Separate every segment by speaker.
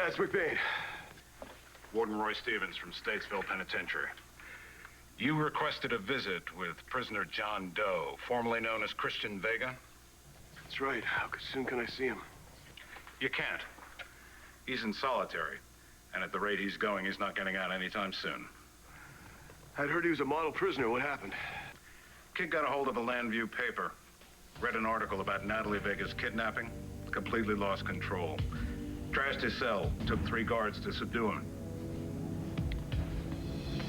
Speaker 1: Yeah, it's McBain.
Speaker 2: Warden Roy Stevens from Statesville Penitentiary. You requested a visit with prisoner John Doe, formerly known as Christian Vega?
Speaker 1: That's right. How soon can I see him?
Speaker 2: You can't. He's in solitary, and at the rate he's going, he's not getting out anytime soon.
Speaker 1: I'd heard he was a model prisoner. What happened?
Speaker 2: Kid got a hold of a Landview paper. Read an article about Natalie Vega's kidnapping. Completely lost control. Trashed his cell. Took 3 guards to subdue him.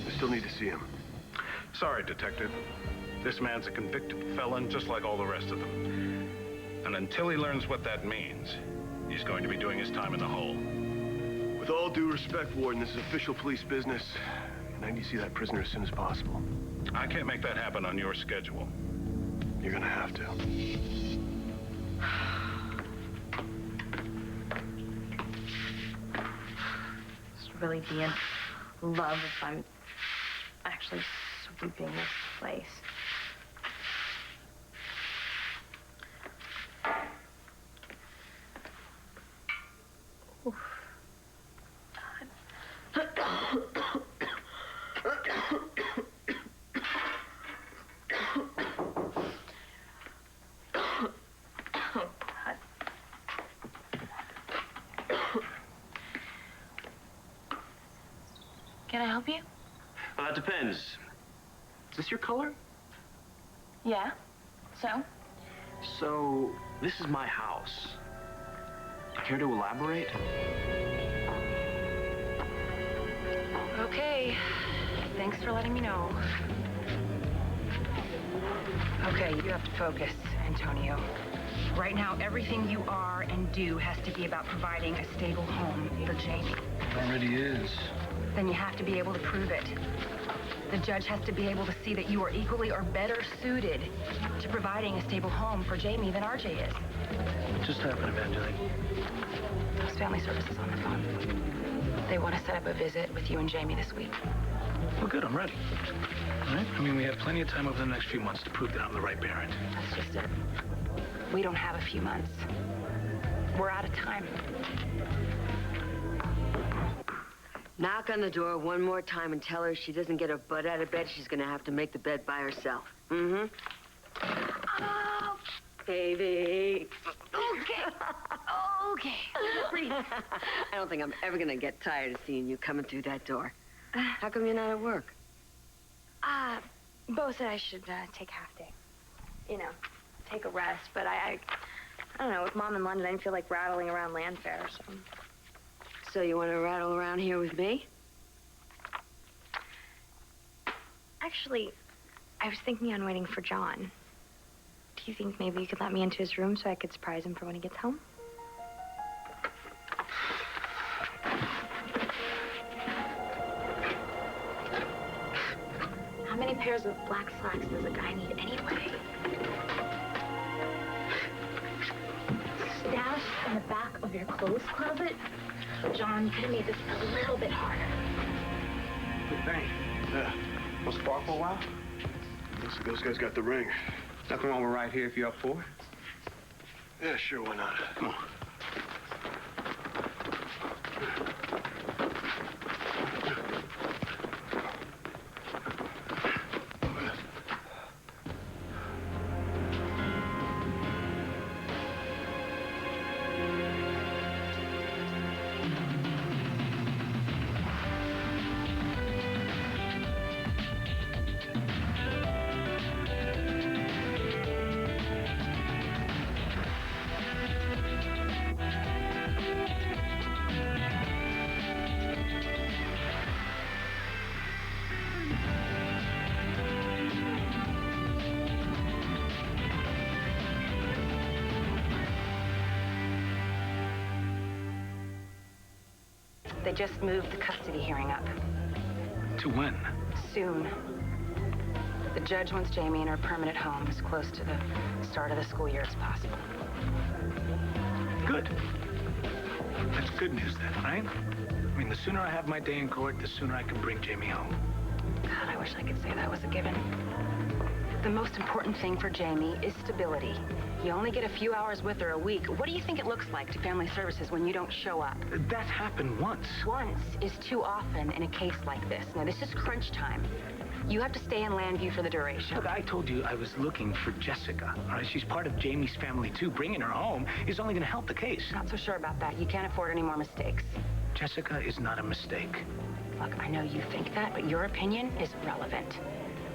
Speaker 1: I still need to see him.
Speaker 2: Sorry, Detective. This man's a convicted felon, just like all the rest of them. And until he learns what that means, he's going to be doing his time in the hole.
Speaker 1: With all due respect, Warden, this is official police business. And I need to see that prisoner as soon as possible.
Speaker 2: I can't make that happen on your schedule.
Speaker 1: You're gonna have to.
Speaker 3: Just really be in love if I'm actually sweeping this place. Oof. Can I help you?
Speaker 4: It depends. Is this your color?
Speaker 3: Yeah. So?
Speaker 4: So, this is my house. Care to elaborate?
Speaker 3: Okay. Thanks for letting me know. Okay, you have to focus, Antonio. Right now, everything you are and do has to be about providing a stable home for Jamie.
Speaker 4: It already is.
Speaker 3: Then you have to be able to prove it. The judge has to be able to see that you are equally or better suited to providing a stable home for Jamie than RJ is.
Speaker 4: What just happened, Evangeline?
Speaker 3: Those family services on the phone. They want to set up a visit with you and Jamie this week.
Speaker 4: Well, good, I'm ready. All right? I mean, we have plenty of time over the next few months to prove that I'm the right parent.
Speaker 3: That's just it. We don't have a few months. We're out of time.
Speaker 5: Knock on the door one more time and tell her she doesn't get her butt out of bed, she's gonna have to make the bed by herself. Mm-hmm.
Speaker 3: Oh,
Speaker 5: baby.
Speaker 3: okay. Okay. Breathe.
Speaker 5: I don't think I'm ever gonna get tired of seeing you coming through that door. How come you're not at work?
Speaker 3: Bo said I should take a half day. You know, take a rest. But I don't know, with Mom in London, I didn't feel like rattling around Landfair, so...
Speaker 5: So you want to rattle around here with me?
Speaker 3: Actually, I was thinking on waiting for John. Do you think maybe you could let me into his room so I could surprise him for when he gets home? How many pairs of black slacks does a guy need anyway? Stashed in the back of your clothes closet? John, you could have made this a little bit harder.
Speaker 4: Good thing.
Speaker 1: Yeah.
Speaker 4: Want to spar for a while?
Speaker 1: Looks like those guys got the ring.
Speaker 4: Nothing wrong with right here if you're up for it.
Speaker 1: Yeah, sure, why not?
Speaker 4: Come on.
Speaker 3: They just moved the custody hearing up.
Speaker 4: To when?
Speaker 3: Soon. The judge wants Jamie in her permanent home as close to the start of the school year as possible.
Speaker 4: Good. That's good news then, right? I mean, the sooner I have my day in court, the sooner I can bring Jamie home.
Speaker 3: God, I wish I could say that was a given. The most important thing for Jamie is stability. You only get a few hours with her a week. What do you think it looks like to family services when you don't show up?
Speaker 4: That's happened once.
Speaker 3: Once is too often in a case like this. Now, this is crunch time. You have to stay in Landview for the duration.
Speaker 4: Look, I told you I was looking for Jessica, all right? She's part of Jamie's family, too. Bringing her home is only going to help the case.
Speaker 3: Not so sure about that. You can't afford any more mistakes.
Speaker 4: Jessica is not a mistake.
Speaker 3: Look, I know you think that, but your opinion is relevant.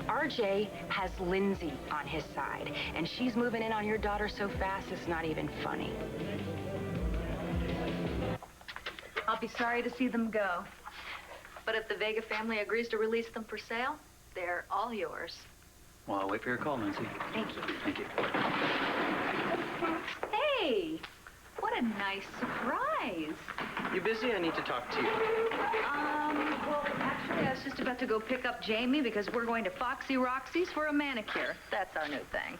Speaker 3: RJ has Lindsay on his side, and she's moving in on your daughter so fast it's not even funny.
Speaker 6: I'll be sorry to see them go. But if the Vega family agrees to release them for sale, they're all yours.
Speaker 7: Well, I'll wait for your call, Nancy.
Speaker 6: Thank you.
Speaker 7: Thank you.
Speaker 6: Hey, what a nice surprise.
Speaker 7: You busy? I need to talk to you.
Speaker 6: Well, actually, I was just about to go pick up Jamie because we're going to Foxy Roxy's for a manicure. That's our new thing.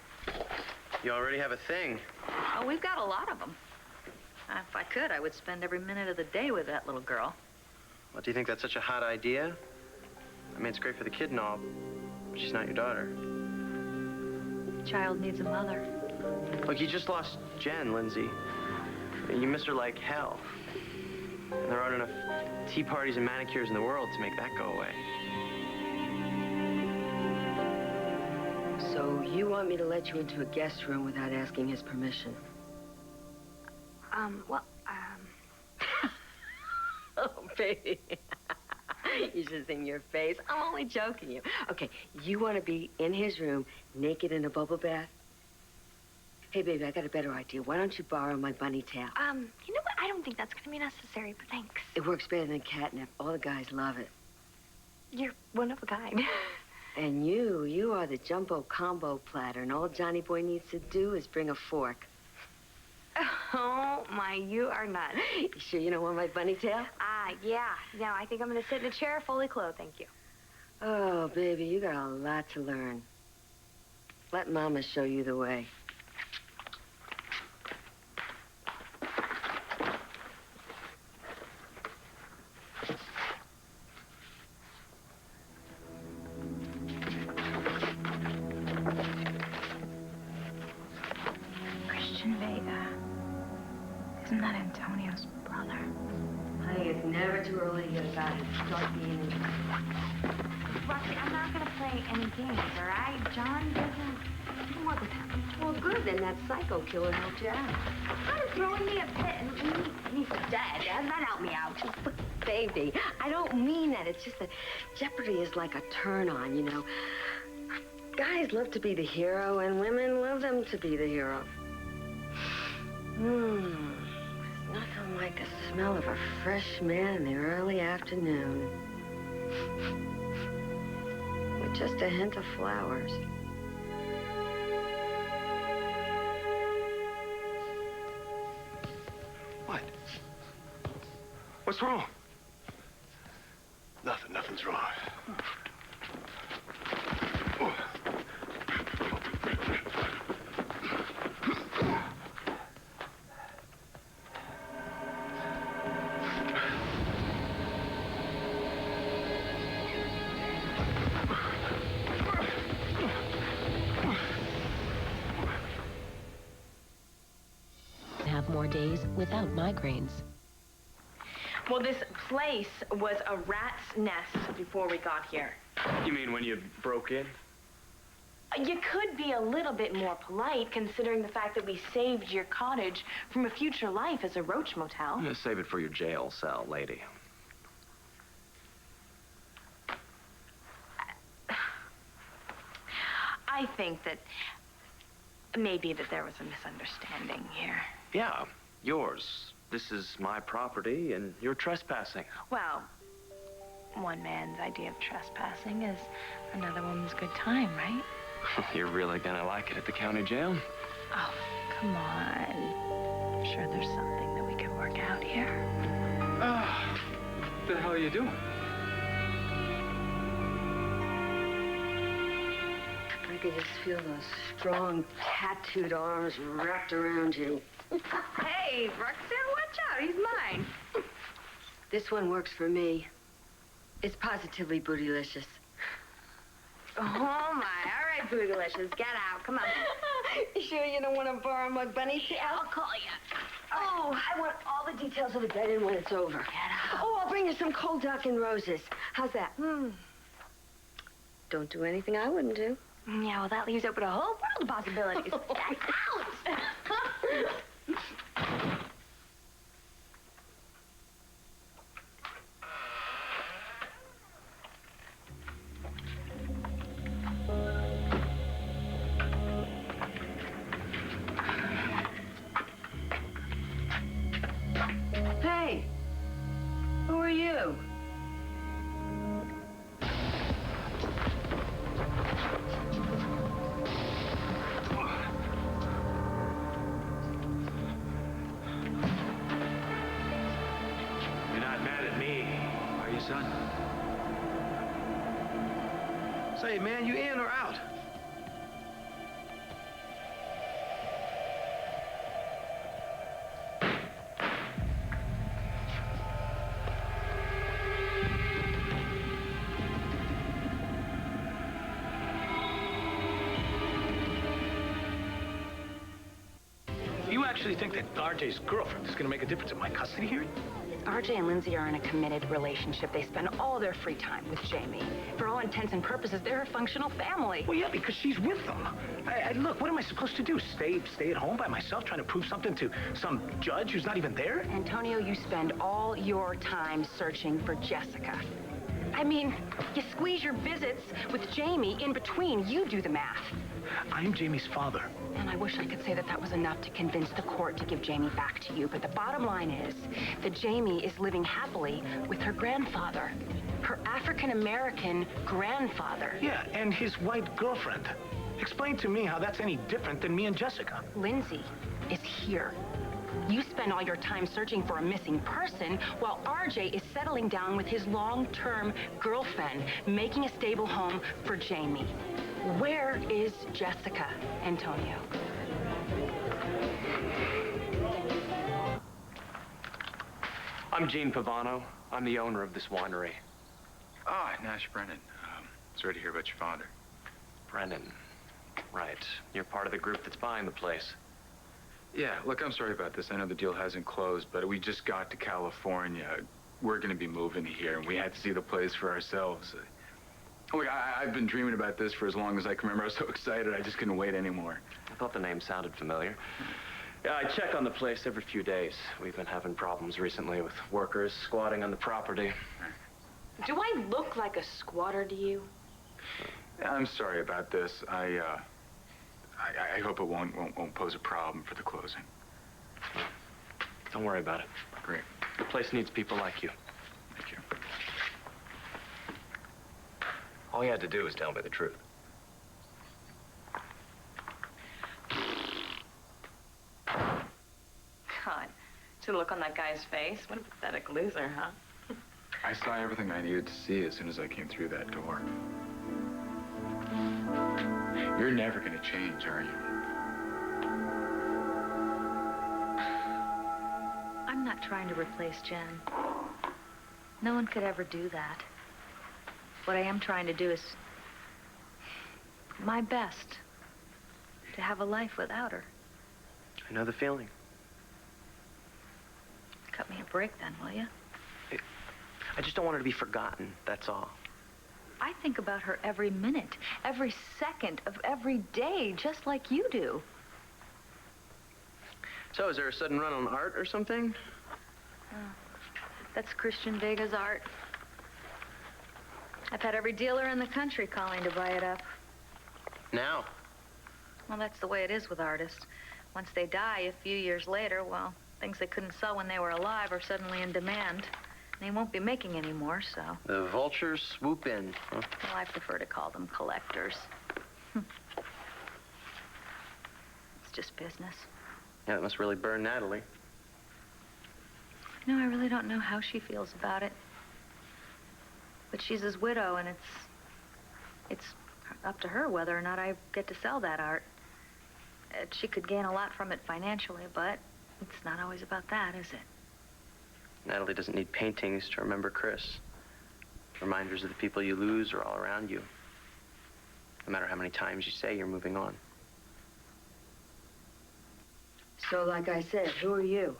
Speaker 7: You already have a thing.
Speaker 6: Oh, we've got a lot of them. If I could, I would spend every minute of the day with that little girl.
Speaker 7: What, do you think that's such a hot idea? I mean, it's great for the kid and all, but she's not your daughter.
Speaker 6: Child needs a mother.
Speaker 7: Look, you just lost Jen, Lindsay. You miss her like hell. And there aren't enough tea parties and manicures in the world to make that go away.
Speaker 5: So you want me to let you into a guest room without asking his permission? Oh, baby. You should see your face. I'm only joking you. Okay, you want to be in his room, naked in a bubble bath? Hey, baby, I got a better idea. Why don't you borrow my bunny tail?
Speaker 8: You know what? I don't think that's gonna be necessary, but thanks.
Speaker 5: It works better than catnip. All the guys love it.
Speaker 8: You're one of a kind.
Speaker 5: And you are the jumbo combo platter, and all Johnny Boy needs to do is bring a fork.
Speaker 8: Oh, my, you are nuts.
Speaker 5: You sure you don't want my bunny tail?
Speaker 8: Yeah. No, I think I'm gonna sit in a chair fully clothed, thank you.
Speaker 5: Oh, baby, you got a lot to learn. Let Mama show you the way.
Speaker 8: Christian Vega. Isn't that Antonio's brother?
Speaker 5: Honey, it's never too early to get a guy and start being in.
Speaker 8: Roxy, I'm not gonna play any games, all right? John doesn't... You can work with him.
Speaker 5: Well, good, then that psycho killer helped you out.
Speaker 8: How does throwing me a pit and he's dead? That help me out.
Speaker 5: But, baby, I don't mean that. It's just that Jeopardy is like a turn-on, you know. Guys love to be the hero, and women love them to be the hero. Nothing like the smell of a fresh man in the early afternoon. With just a hint of flowers.
Speaker 1: What? What's wrong? Nothing's wrong.
Speaker 9: Have more days without migraines.
Speaker 3: Well, this place was a rat's nest before we got here.
Speaker 7: You mean when you broke in?
Speaker 3: You could be a little bit more polite, considering the fact that we saved your cottage from a future life as a roach motel.
Speaker 7: I'm gonna save it for your jail cell, lady.
Speaker 3: I think that maybe that there was a misunderstanding here.
Speaker 7: Yeah, yours. This is my property, and you're trespassing.
Speaker 3: Well, one man's idea of trespassing is another woman's good time, right?
Speaker 7: You're really gonna like it at the county jail?
Speaker 3: Oh, come on. I'm sure there's something that we can work out here.
Speaker 7: What the hell are you doing?
Speaker 5: I could just feel those strong, tattooed arms wrapped around you.
Speaker 6: Hey, Roxanne, watch out. He's mine.
Speaker 5: This one works for me. It's positively bootylicious. Oh, my. All right, Boogalicious, get out. Come on. You sure you don't want to borrow my bunny tail?
Speaker 8: I'll call you.
Speaker 5: Oh, I want all the details of the bed-in when it's over.
Speaker 8: Get out.
Speaker 5: Oh, I'll bring you some cold duck and roses. How's that? Don't do anything I wouldn't do.
Speaker 8: Yeah, well, that leaves open a whole world of possibilities. Get out!
Speaker 5: Hey, who are you?
Speaker 7: You're not mad at me, are you, son? Say, man, you in or out?
Speaker 4: You actually think that RJ's girlfriend is going to make a difference in my custody hearing?
Speaker 3: RJ and Lindsay are in a committed relationship. They spend all their free time with Jamie. For all intents and purposes, they're a functional family.
Speaker 4: Well, yeah, because she's with them. Look, what am I supposed to do? Stay at home by myself trying to prove something to some judge who's not even there?
Speaker 3: Antonio, you spend all your time searching for Jessica. I mean, you squeeze your visits with Jamie in between. You do the math.
Speaker 4: I'm Jamie's father.
Speaker 3: And I wish I could say that was enough to convince the court to give Jamie back to you. But the bottom line is that Jamie is living happily with her grandfather. Her African-American grandfather.
Speaker 4: Yeah, and his white girlfriend. Explain to me how that's any different than me and Jessica.
Speaker 3: Lindsay is here. You spend all your time searching for a missing person while RJ is settling down with his long-term girlfriend, making a stable home for Jamie. Where is Jessica, Antonio?
Speaker 7: I'm Gene Pavano. I'm the owner of this winery.
Speaker 10: Ah, Nash Brennan. Sorry to hear about your father.
Speaker 7: Brennan. Right. You're part of the group that's buying the place.
Speaker 10: Yeah, look, I'm sorry about this. I know the deal hasn't closed, but we just got to California. We're going to be moving here, and we had to see the place for ourselves. Look, I've been dreaming about this for as long as I can remember. I was so excited, I just couldn't wait anymore.
Speaker 7: I thought the name sounded familiar. Yeah, I check on the place every few days. We've been having problems recently with workers squatting on the property.
Speaker 3: Do I look like a squatter to you?
Speaker 10: Yeah, I'm sorry about this. I hope it won't pose a problem for the closing.
Speaker 7: Don't worry about it.
Speaker 10: Great.
Speaker 7: The place needs people like you.
Speaker 10: Thank you.
Speaker 11: All you had to do was tell me the truth.
Speaker 6: God, see the look on that guy's face? What a pathetic loser, huh?
Speaker 10: I saw everything I needed to see as soon as I came through that door. You're never going to change, are you?
Speaker 6: I'm not trying to replace Jen. No one could ever do that. What I am trying to do is my best to have a life without her.
Speaker 7: I know the feeling.
Speaker 6: Cut me a break then, will you?
Speaker 7: I just don't want her to be forgotten, that's all.
Speaker 6: I think about her every minute, every second of every day, just like you do.
Speaker 7: So, is there a sudden run on art or something?
Speaker 6: That's Christian Vega's art. I've had every dealer in the country calling to buy it up.
Speaker 7: Now?
Speaker 6: Well, that's the way it is with artists. Once they die a few years later, well, things they couldn't sell when they were alive are suddenly in demand. They won't be making any more, so...
Speaker 7: The vultures swoop in, huh?
Speaker 6: Well, I prefer to call them collectors. It's just business.
Speaker 7: Yeah, that must really burn Natalie.
Speaker 6: No, I really don't know how she feels about it. But she's his widow, and it's up to her whether or not I get to sell that art. She could gain a lot from it financially, but it's not always about that, is it?
Speaker 7: Natalie doesn't need paintings to remember Chris. Reminders of the people you lose are all around you. no matter how many times you say you're moving on.
Speaker 5: So, like I said, who are you?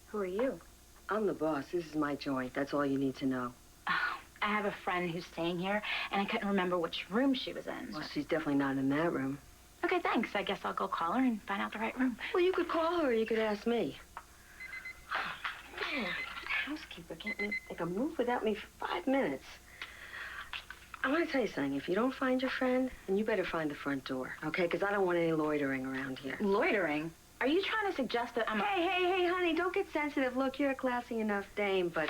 Speaker 6: Who are you?
Speaker 5: I'm the boss. This is my joint. That's all you need to know.
Speaker 3: Oh, I have a friend who's staying here, and I couldn't remember which room she was in.
Speaker 5: Well, she's definitely not in that room.
Speaker 3: Okay, thanks. I guess I'll go call her and find out the right room.
Speaker 5: Well, you could call her or you could ask me. Man, that housekeeper can't make a move without me for 5 minutes. I want to tell you something. If you don't find your friend, then you better find the front door, okay? Because I don't want any loitering around here.
Speaker 3: Loitering? Are you trying to suggest that I'm...
Speaker 5: Hey, honey, don't get sensitive. Look, you're a classy enough dame, but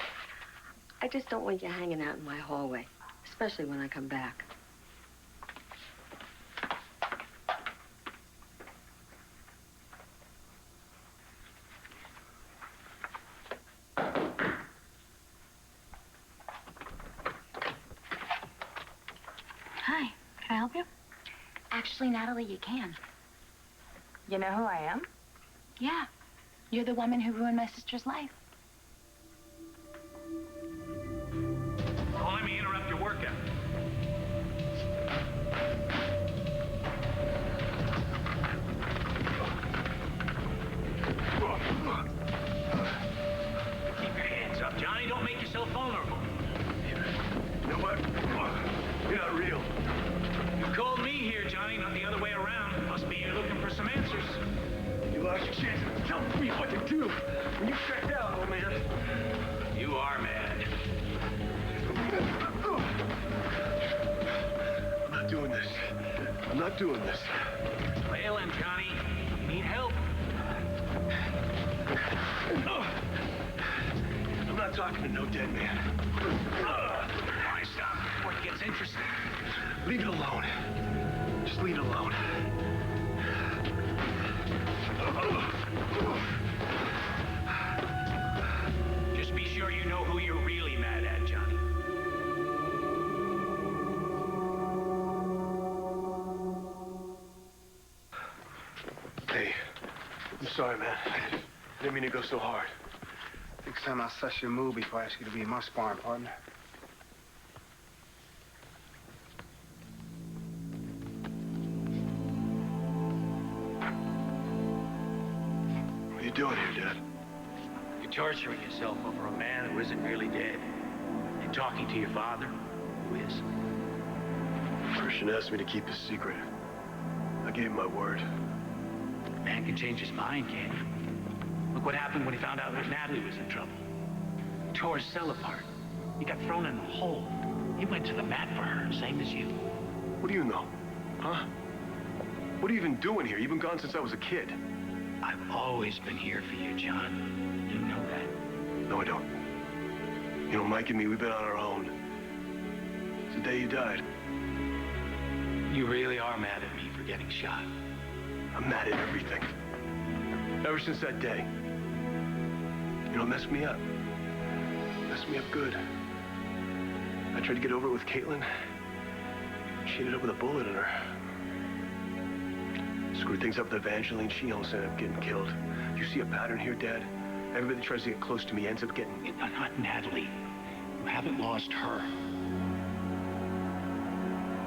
Speaker 5: I just don't want you hanging out in my hallway, especially when I come back.
Speaker 3: Hi, can I help you? Actually, Natalie, you can.
Speaker 12: You know who I am?
Speaker 3: Yeah, you're the woman who ruined my sister's life.
Speaker 4: Don't let me interrupt your workout. Keep your hands up, Johnny. Don't make yourself vulnerable.
Speaker 1: You know what? You're not real.
Speaker 4: You called me here, Johnny, not the other way around. Must be you're looking for some answers.
Speaker 1: You lost your chance to tell me what to do. When you checked out, old man.
Speaker 4: You are mad.
Speaker 1: I'm not doing this. I'm not doing this.
Speaker 4: Well, then, Johnny, you need help.
Speaker 1: I'm not talking to no dead man.
Speaker 4: Why stop before it gets interesting?
Speaker 1: Leave it alone. Just leave it alone.
Speaker 4: Just be sure you know who you're really mad at, Johnny.
Speaker 1: Hey, I'm sorry, man. I didn't mean to go so hard.
Speaker 13: Next time I'll suss your move before I ask you to be my sparring partner.
Speaker 1: What are you doing here, Dad?
Speaker 4: You're torturing yourself over a man who isn't really dead. You're talking to your father, who is.
Speaker 1: Christian asked me to keep his secret. I gave him my word.
Speaker 4: Man can change his mind, can't he? Look what happened when he found out that Natalie was in trouble. He tore his cell apart. He got thrown in a hole. He went to the mat for her, same as you.
Speaker 1: What do you know? Huh? What are you even doing here? You've been gone since I was a kid.
Speaker 4: I've always been here for you, John. You know that.
Speaker 1: No, I don't. You know, Mike and me, we've been on our own. It's the day you died.
Speaker 4: You really are mad at me for getting shot.
Speaker 1: I'm mad at everything. Ever since that day. You know, it messed me up. Messed me up good. I tried to get over it with Caitlin. She ended up with a bullet in her. Screwed things up with Evangeline. She almost ended up getting killed. You see a pattern here, Dad? Everybody that tries to get close to me ends up getting...
Speaker 4: Not Natalie. You haven't lost her.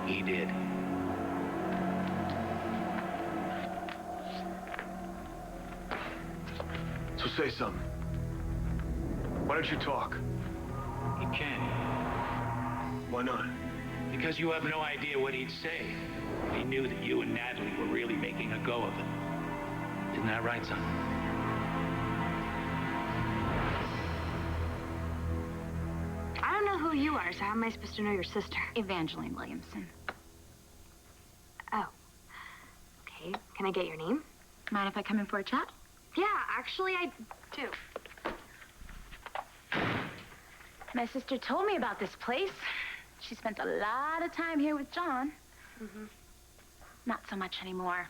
Speaker 4: He did.
Speaker 1: So say something. Why don't you talk?
Speaker 4: He can't.
Speaker 1: Why not?
Speaker 4: Because you have no idea what he'd say if he knew that you and Natalie were really making a go of it. Isn't that right, son?
Speaker 8: I don't know who you are, so how am I supposed to know your sister?
Speaker 3: Evangeline Williamson.
Speaker 8: Oh. Okay, can I get your name?
Speaker 3: Mind if I come in for a chat?
Speaker 8: Yeah, actually, I do.
Speaker 3: My sister told me about this place. She spent a lot of time here with John.
Speaker 8: Mm-hmm.
Speaker 3: Not so much anymore.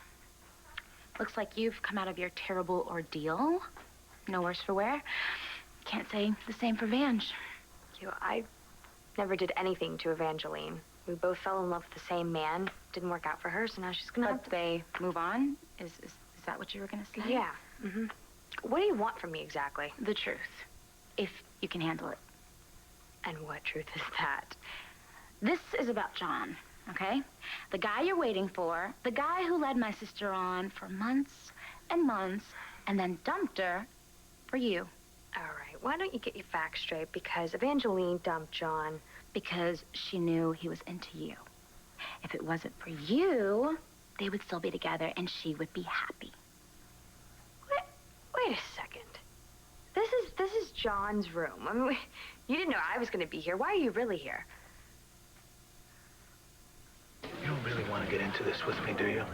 Speaker 3: Looks like you've come out of your terrible ordeal. No worse for wear. Can't say the same for Vange.
Speaker 8: I never did anything to Evangeline. We both fell in love with the same man. Didn't work out for her, so now she's gonna have to...
Speaker 3: They move on? Is that what you were gonna say?
Speaker 8: Yeah. Mm-hmm. What do you want from me exactly?
Speaker 3: The truth. If you can handle it.
Speaker 8: And what truth is that?
Speaker 3: This is about John,
Speaker 14: okay? The guy you're waiting for, the guy who led my sister on for months and months and then dumped her for you.
Speaker 8: All right, why don't you get your facts straight? Because Evangeline dumped John.
Speaker 14: Because she knew he was into you. If it wasn't for you, they would still be together and she would be happy.
Speaker 8: Wait a second. This is John's room. I mean, you didn't know I was going to be here. Why are you really here?
Speaker 1: You don't really want to get into this with me, do you?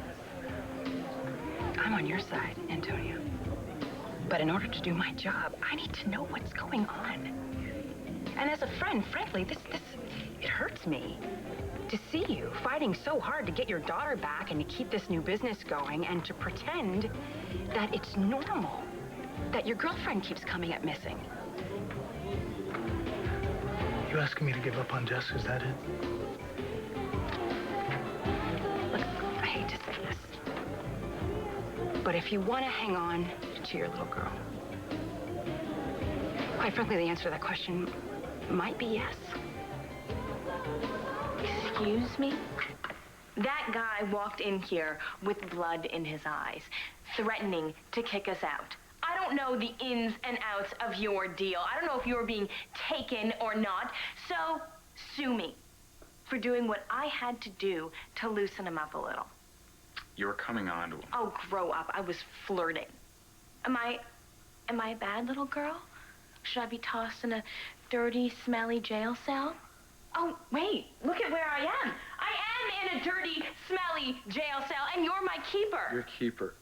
Speaker 3: I'm on your side, Antonio. But in order to do my job, I need to know what's going on. And as a friend, frankly, it hurts me to see you fighting so hard to get your daughter back and to keep this new business going and to pretend that it's normal that your girlfriend keeps coming up missing.
Speaker 1: You asking me to give up on Jess, is that it?
Speaker 3: Look, I hate to say this, but if you want to hang on to your little girl, quite frankly, the answer to that question might be yes.
Speaker 14: Excuse me? That guy walked in here with blood in his eyes, threatening to kick us out. I don't know the ins and outs of your deal. I don't know if you were being taken or not. So, sue me for doing what I had to do to loosen him up a little.
Speaker 10: You were coming on to him.
Speaker 14: Oh, grow up. I was flirting. Am I a bad little girl? Should I be tossed in a dirty, smelly jail cell? Oh, wait. Look at where I am. I am in a dirty, smelly jail cell, and you're my keeper.
Speaker 10: Your keeper.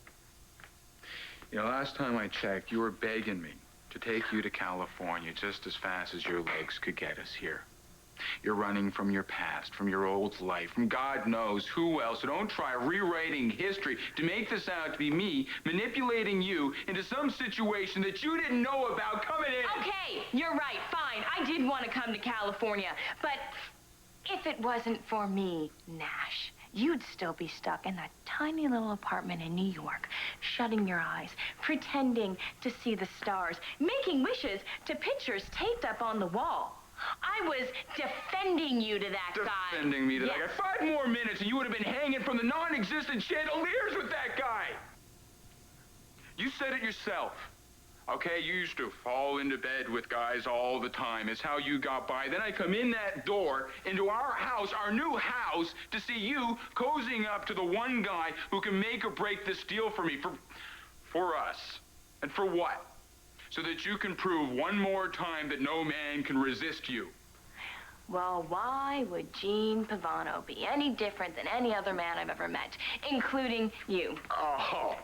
Speaker 10: You know, last time I checked, you were begging me to take you to California just as fast as your legs could get us here. You're running from your past, from your old life, from God knows who else. So don't try rewriting history to make this out to be me manipulating you into some situation that you didn't know about coming in.
Speaker 14: Okay, you're right. Fine. I did want to come to California. But if it wasn't for me, Nash, you'd still be stuck in that tiny little apartment in New York, shutting your eyes, pretending to see the stars, making wishes to pictures taped up on the wall. I was defending you to that guy.
Speaker 10: Defending me to that guy. 5 more minutes and you would have been hanging from the non-existent chandeliers with that guy. You said it yourself. Okay, you used to fall into bed with guys all the time. It's how you got by. Then I come in that door into our house, our new house, to see you cozying up to the one guy who can make or break this deal for me, for us. And for what? So that you can prove one more time that no man can resist you.
Speaker 14: Well, why would Gene Pavano be any different than any other man I've ever met, including you?
Speaker 10: Oh,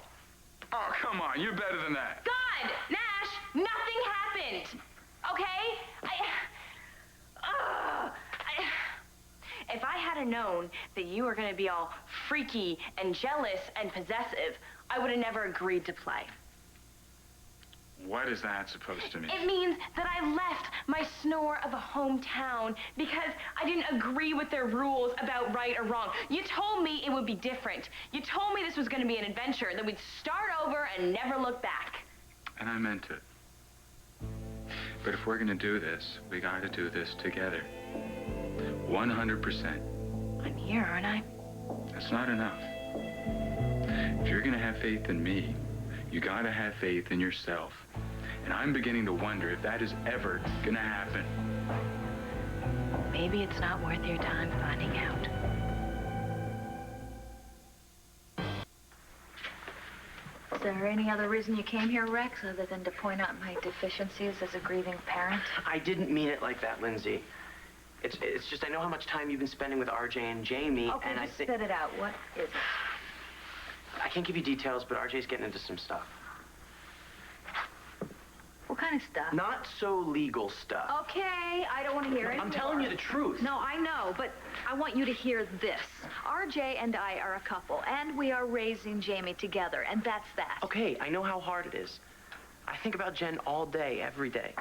Speaker 10: come on. You're better than that.
Speaker 14: God, Nash, nothing happened. Okay? If I had known that you were going to be all freaky and jealous and possessive, I would have never agreed to play.
Speaker 10: What is that supposed to mean?
Speaker 14: It means that I left my snore of a hometown because I didn't agree with their rules about right or wrong. You told me it would be different. You told me this was going to be an adventure, that we'd start over and never look back.
Speaker 10: And I meant it. But if we're going to do this, we got to do this together. 100%.
Speaker 14: I'm here, aren't I?
Speaker 10: That's not enough. If you're going to have faith in me, you got to have faith in yourself. And I'm beginning to wonder if that is ever going to happen.
Speaker 14: Maybe it's not worth your time finding out.
Speaker 6: Is there any other reason you came here, Rex, other than to point out my deficiencies as a grieving parent?
Speaker 7: I didn't mean it like that, Lindsay. It's just I know how much time you've been spending with RJ and Jamie,
Speaker 6: Okay,
Speaker 7: and I
Speaker 6: just
Speaker 7: think...
Speaker 6: spit it out. What is it?
Speaker 7: I can't give you details, but RJ's getting into some stuff.
Speaker 6: What kind of stuff?
Speaker 7: Not so legal stuff.
Speaker 6: Okay, I don't want to hear it.
Speaker 7: I'm telling you the truth.
Speaker 6: No, I know, but I want you to hear this. RJ and I are a couple, and we are raising Jamie together, and that's that.
Speaker 7: Okay, I know how hard it is. I think about Jen all day, every day.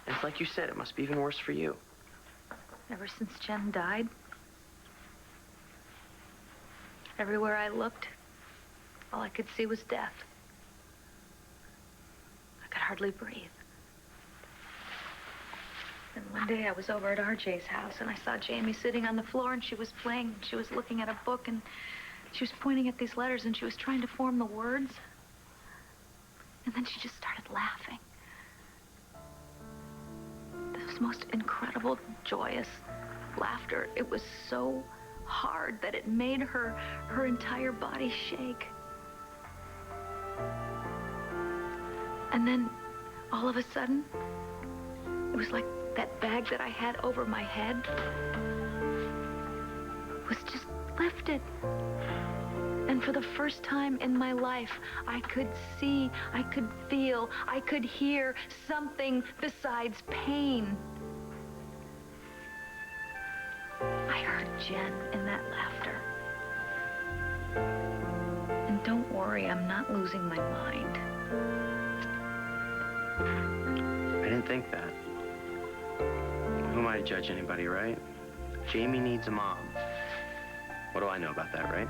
Speaker 7: And it's like you said, it must be even worse for you.
Speaker 6: Ever since Jen died, everywhere I looked, all I could see was death. I could hardly breathe. And one day I was over at RJ's house, and I saw Jamie sitting on the floor, and she was playing. She was looking at a book, and she was pointing at these letters, and she was trying to form the words. And then she just started laughing. This most incredible, joyous laughter. It was so hard that it made her entire body shake. And then, all of a sudden, it was like that bag that I had over my head was just lifted. And for the first time in my life, I could see, I could feel, I could hear something besides pain. I heard Jen in that laughter. And don't worry, I'm not losing my mind.
Speaker 7: I didn't think that. Who am I to judge anybody, right? Jamie needs a mom. What do I know about that, right?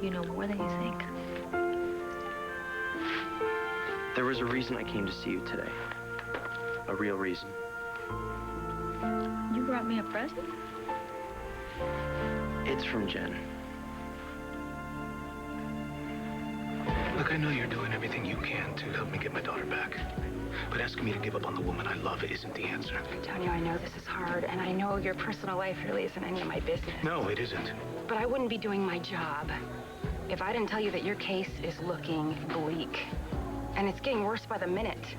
Speaker 6: You know more than you think.
Speaker 7: There was a reason I came to see you today. A real reason.
Speaker 6: You brought me a present?
Speaker 7: It's from Jen.
Speaker 1: Look, I know you're doing everything you can to help me get my daughter back. But asking me to give up on the woman I love isn't the answer.
Speaker 3: Antonio, I know this is hard, and I know your personal life really isn't any of my business.
Speaker 1: No, it isn't.
Speaker 3: But I wouldn't be doing my job if I didn't tell you that your case is looking bleak. And it's getting worse by the minute.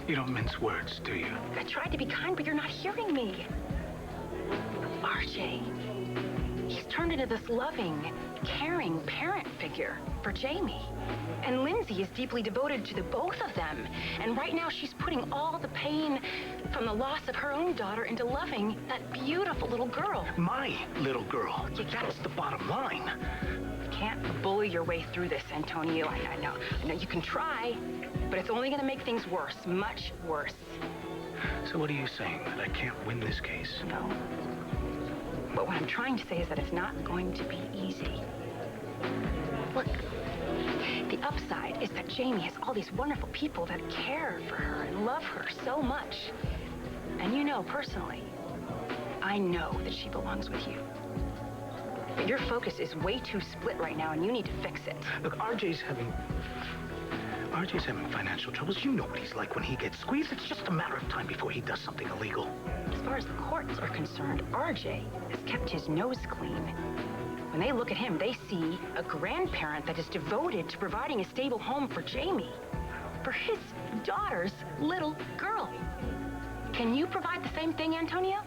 Speaker 1: You don't mince words, do you?
Speaker 3: I tried to be kind, but you're not hearing me. RJ, he's turned into this loving, caring parent figure for Jamie. And Lindsay is deeply devoted to the both of them. And right now she's putting all the pain from the loss of her own daughter into loving that beautiful little girl.
Speaker 1: My little girl. That's the bottom line.
Speaker 3: You can't bully your way through this, Antonio. I know you can try, but it's only going to make things worse, much worse.
Speaker 1: So what are you saying? That I can't win this case?
Speaker 3: No. But what I'm trying to say is that it's not going to be easy. Look, the upside is that Jamie has all these wonderful people that care for her and love her so much. And you know, personally, I know that she belongs with you. But your focus is way too split right now, and you need to fix it.
Speaker 1: Look, RJ's having financial troubles. You know what he's like when he gets squeezed. It's just a matter of time before he does something illegal.
Speaker 3: As far as the courts are concerned, RJ has kept his nose clean. When they look at him, they see a grandparent that is devoted to providing a stable home for Jamie, for his daughter's little girl. Can you provide the same thing, Antonio?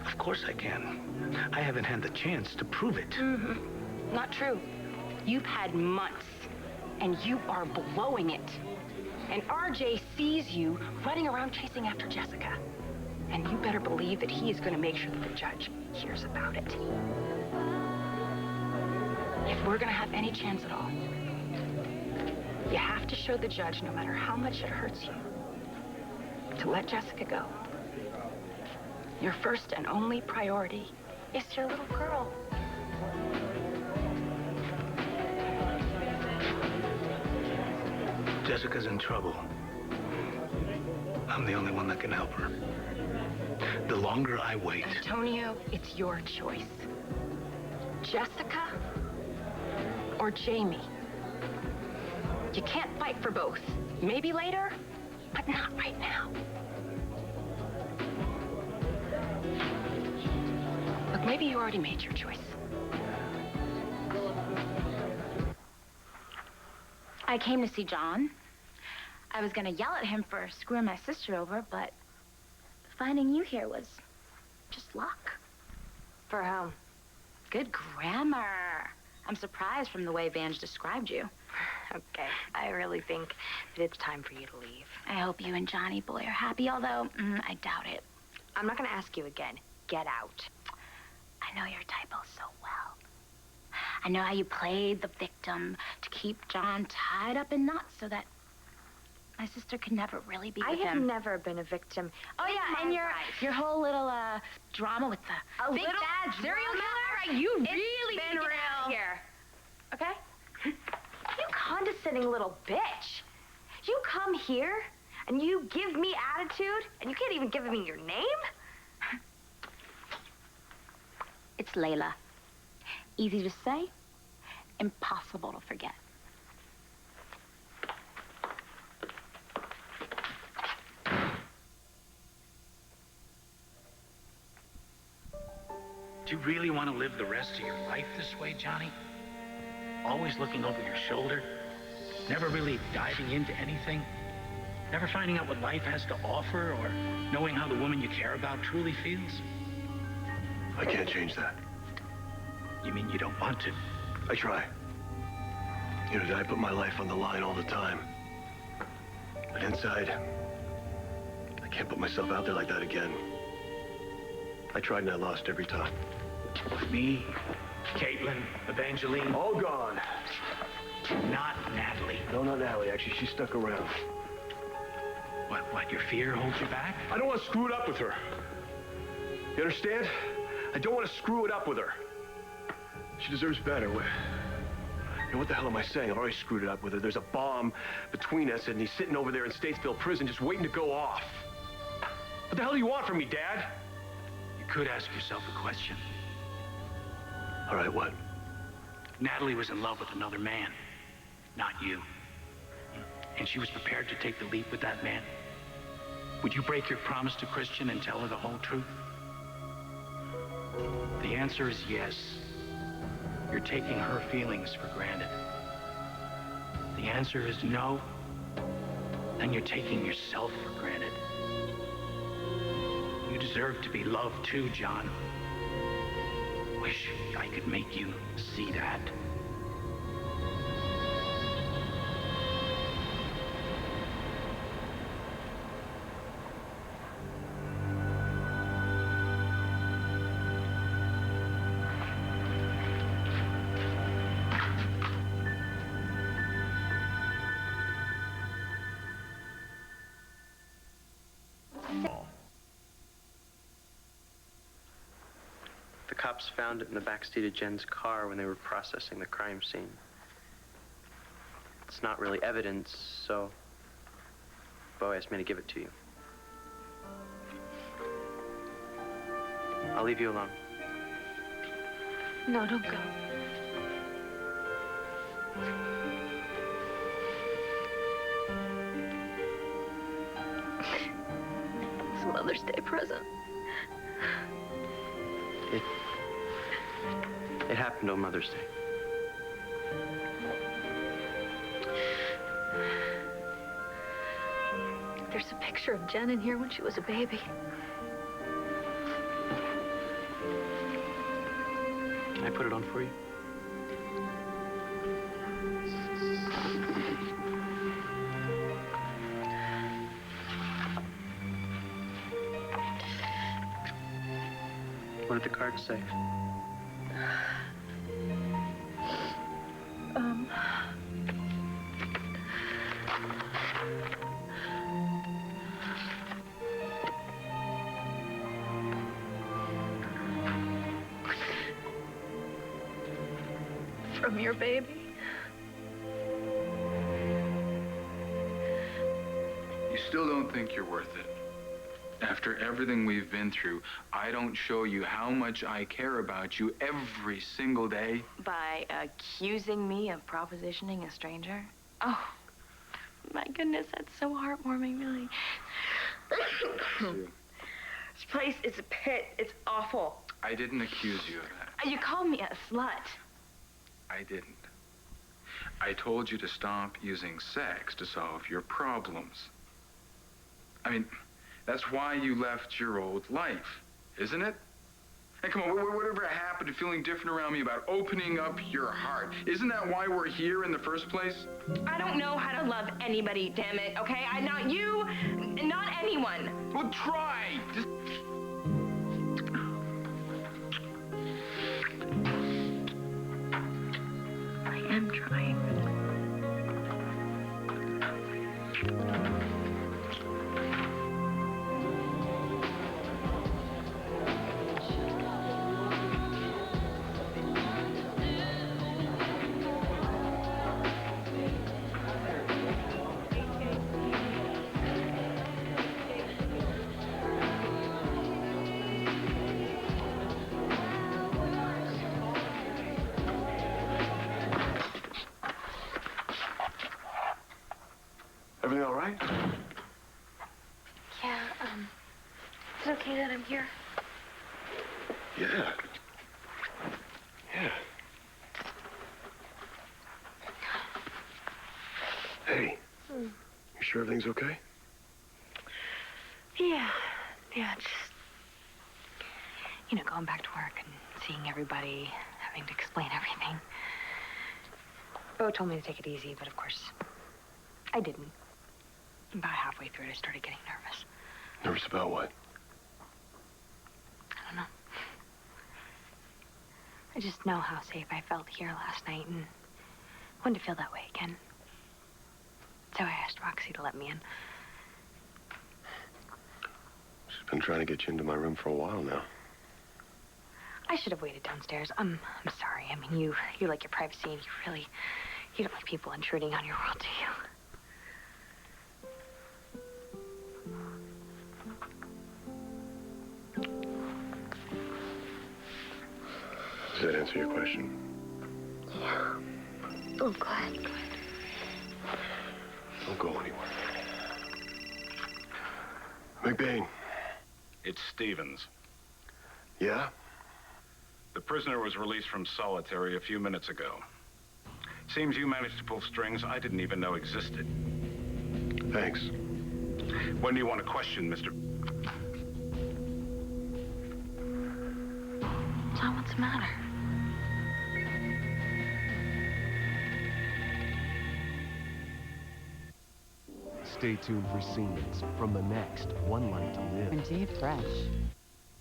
Speaker 1: Of course I can. I haven't had the chance to prove it.
Speaker 3: Mm-hmm. Not true. You've had months, and you are blowing it. And RJ sees you running around chasing after Jessica. And you better believe that he is going to make sure that the judge hears about it. If we're going to have any chance at all, you have to show the judge, no matter how much it hurts you, to let Jessica go. Your first and only priority is your little girl.
Speaker 1: Jessica's in trouble. I'm the only one that can help her. The longer I wait...
Speaker 3: Antonio, it's your choice. Jessica or Jamie. You can't fight for both. Maybe later, but not right now. Look, maybe you already made your choice.
Speaker 14: I came to see John. I was gonna yell at him for screwing my sister over, but finding you here was just luck.
Speaker 8: For whom?
Speaker 14: Good grammar. I'm surprised from the way Vange described you.
Speaker 8: Okay, I really think that it's time for you to leave.
Speaker 14: I hope you and Johnny Boy are happy, although I doubt it.
Speaker 8: I'm not gonna ask you again. Get out.
Speaker 14: I know your typo so well. I know how you played the victim to keep John tied up in knots so that my sister could never really be with him.
Speaker 8: I have never been a victim.
Speaker 14: Oh, yeah, and your whole little drama with the big bad serial killer. You really need to get out of here. Okay?
Speaker 8: You condescending little bitch. You come here
Speaker 6: And you give me attitude? And you can't even give me your name?
Speaker 3: It's Layla. Easy to say, impossible to forget.
Speaker 4: Do you really want to live the rest of your life this way, Johnny? Always looking over your shoulder? Never really diving into anything? Never finding out what life has to offer or knowing how the woman you care about truly feels?
Speaker 1: I can't change that.
Speaker 4: You mean you don't want to?
Speaker 1: I try. You know, I put my life on the line all the time. But inside, I can't put myself out there like that again. I tried and I lost every time.
Speaker 4: Me, Caitlin, Evangeline.
Speaker 1: All gone.
Speaker 4: Not Natalie.
Speaker 1: No, not Natalie. Actually, she stuck around.
Speaker 4: What, your fear holds you back?
Speaker 1: I don't want to screw it up with her. You understand? I don't want to screw it up with her. She deserves better. You know, what the hell am I saying? I've already screwed it up with her. There's a bomb between us, and he's sitting over there in Statesville prison just waiting to go off. What the hell do you want from me, Dad?
Speaker 4: You could ask yourself a question.
Speaker 1: All right, what?
Speaker 4: Natalie was in love with another man, not you. And she was prepared to take the leap with that man. Would you break your promise to Christian and tell her the whole truth? The answer is yes. You're taking her feelings for granted. The answer is no. Then you're taking yourself for granted. You deserve to be loved too, John. Wish I could make you see that.
Speaker 7: The cops found it in the backseat of Jen's car when they were processing the crime scene. It's not really evidence, so Bo asked me to give it to you. I'll leave you alone.
Speaker 6: No, don't go. It's Mother's Day present.
Speaker 7: It happened on Mother's Day.
Speaker 6: There's a picture of Jen in here when she was a baby.
Speaker 7: Can I put it on for you? What did the card say?
Speaker 6: From your baby?
Speaker 10: You still don't think you're worth it? After everything we've been through, I don't show you how much I care about you every single day?
Speaker 14: By accusing me of propositioning a stranger? Oh, my goodness, that's so heartwarming, really. This place is a pit. It's awful.
Speaker 10: I didn't accuse you of that.
Speaker 14: You called me a slut.
Speaker 10: I didn't. I told you to stop using sex to solve your problems. I mean, that's why you left your old life, isn't it? Hey, come on, whatever happened to feeling different around me about opening up your heart? Isn't that why we're here in the first place?
Speaker 14: I don't know how to love anybody, damn it, okay? Not you, not anyone.
Speaker 10: Well, try. Just...
Speaker 6: I am trying. okay that I'm here?
Speaker 1: Yeah. Yeah. Hey. You sure everything's okay?
Speaker 6: Yeah. Yeah, it's just, going back to work and seeing everybody, having to explain everything. Bo told me to take it easy, but of course, I didn't. About halfway through it, I started getting nervous.
Speaker 1: Nervous about what?
Speaker 6: I don't know. I just know how safe I felt here last night and wanted to feel that way again. So I asked Roxy to let me in.
Speaker 1: She's been trying to get you into my room for a while now.
Speaker 6: I should have waited downstairs. I'm sorry. I mean, you like your privacy and you don't like people intruding on your world, do you?
Speaker 1: Does that answer your question?
Speaker 6: Yeah. Oh, good.
Speaker 1: Don't go anywhere. McBain.
Speaker 2: It's Stevens.
Speaker 1: Yeah?
Speaker 2: The prisoner was released from solitary a few minutes ago. Seems you managed to pull strings I didn't even know existed.
Speaker 1: Thanks.
Speaker 2: When do you want to question, Mr.
Speaker 6: John, what's the matter?
Speaker 15: Stay tuned for scenes from the next One Life to Live.
Speaker 16: Indeed, fresh.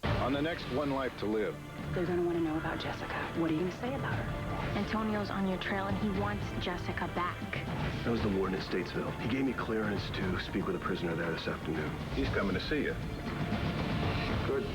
Speaker 2: On the next One Life to Live.
Speaker 3: They're gonna want to know about Jessica. What are you gonna say about her? Antonio's on your trail and he wants Jessica back.
Speaker 1: That was the warden at Statesville. He gave me clearance to speak with a prisoner there this afternoon.
Speaker 2: He's coming to see you.
Speaker 1: Good.